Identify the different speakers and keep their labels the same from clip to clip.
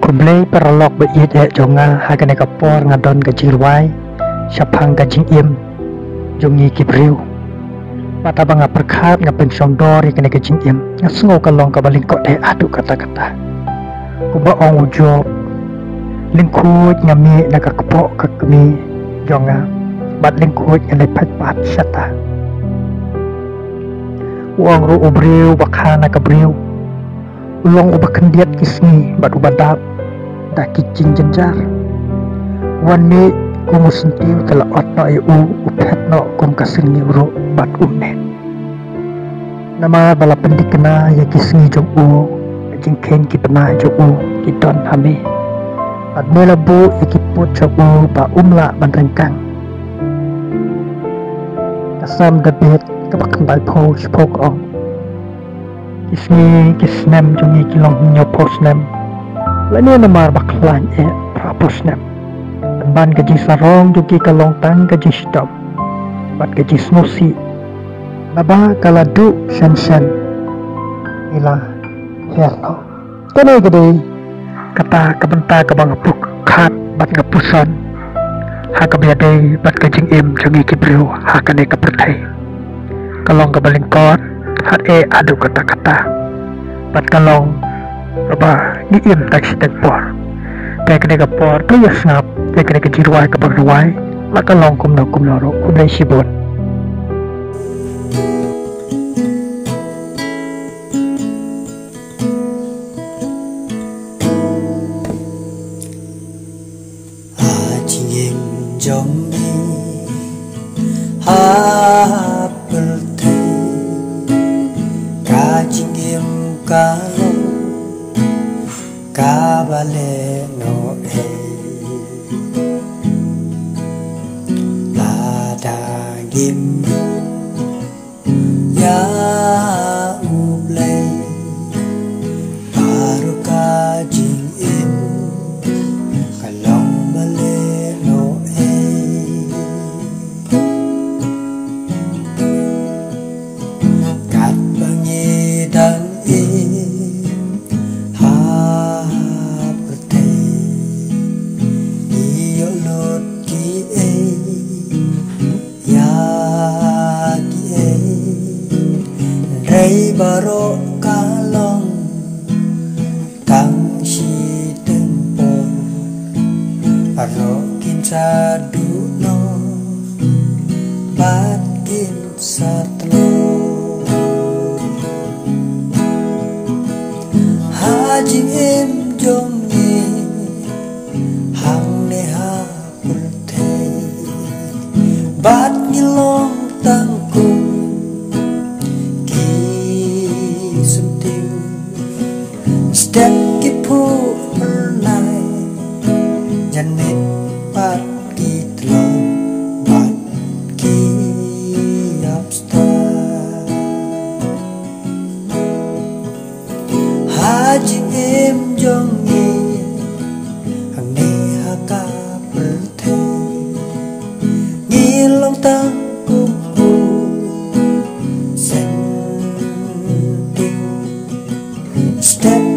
Speaker 1: kumlei perlok beid jonga hagan kapor ngadon kajirwai syapang kajing im jongi kibriu mata banga perkhat ngapen sondor ikene kajing im ngasungo kalong kabaling kok de adu kata-kata kuba ong ujo lingkut ngami nakakpok kakmi jonga bat lingkut ngalepat pat sata uang ru ubriu bakana kabriu ulong ubakendiat kisni bat ubadap dah kicing jenjar wani kumusentiu telah otno iu upet no kum kasengi uro bat unen nama bala pendikena ya kisni jong u jingken ki pena jong u kidon hame bat melabu ikiput jong u ba umla bandrengkang kasam debet kebakan balpo spok ong kisni kisnem jongi kilong nyoposnem lani namar baklan praposnem ban gaji sarong jogi kalong tang gaji stop bat gaji snosi naba kaladu sen ila herno kene gede kata kabenta kabang puk khat bat ngapusan ha kabiade bat gajing im jogi kibriu ha kane kaperthai kalong kabaling kot hat adu kata-kata bat kalong apa ngiim tak sitek por tak kena kapor tu ya snap tak kena kejirwai kabagruai maka long kum loro kum lai sibon
Speaker 2: ajing jong ni ha perti kajing im kalong kabale no lada gim ya ublay baru kajing im kalong bale no kat bangi dan Rei baro kalong kang si tempo aro kin sadu no bat kin satlo haji em jong ni hang ne ha perte bat ngilong tangku step kipu pernai janit pat kitlo bat ki upstar haji em jongi hang ne haka perte ngilong tang kupu sen step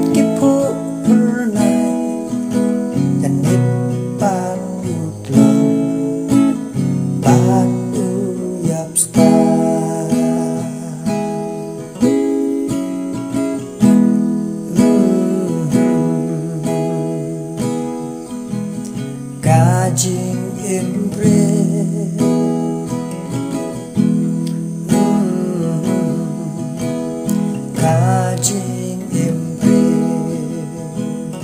Speaker 2: kajing imbre kajing imbre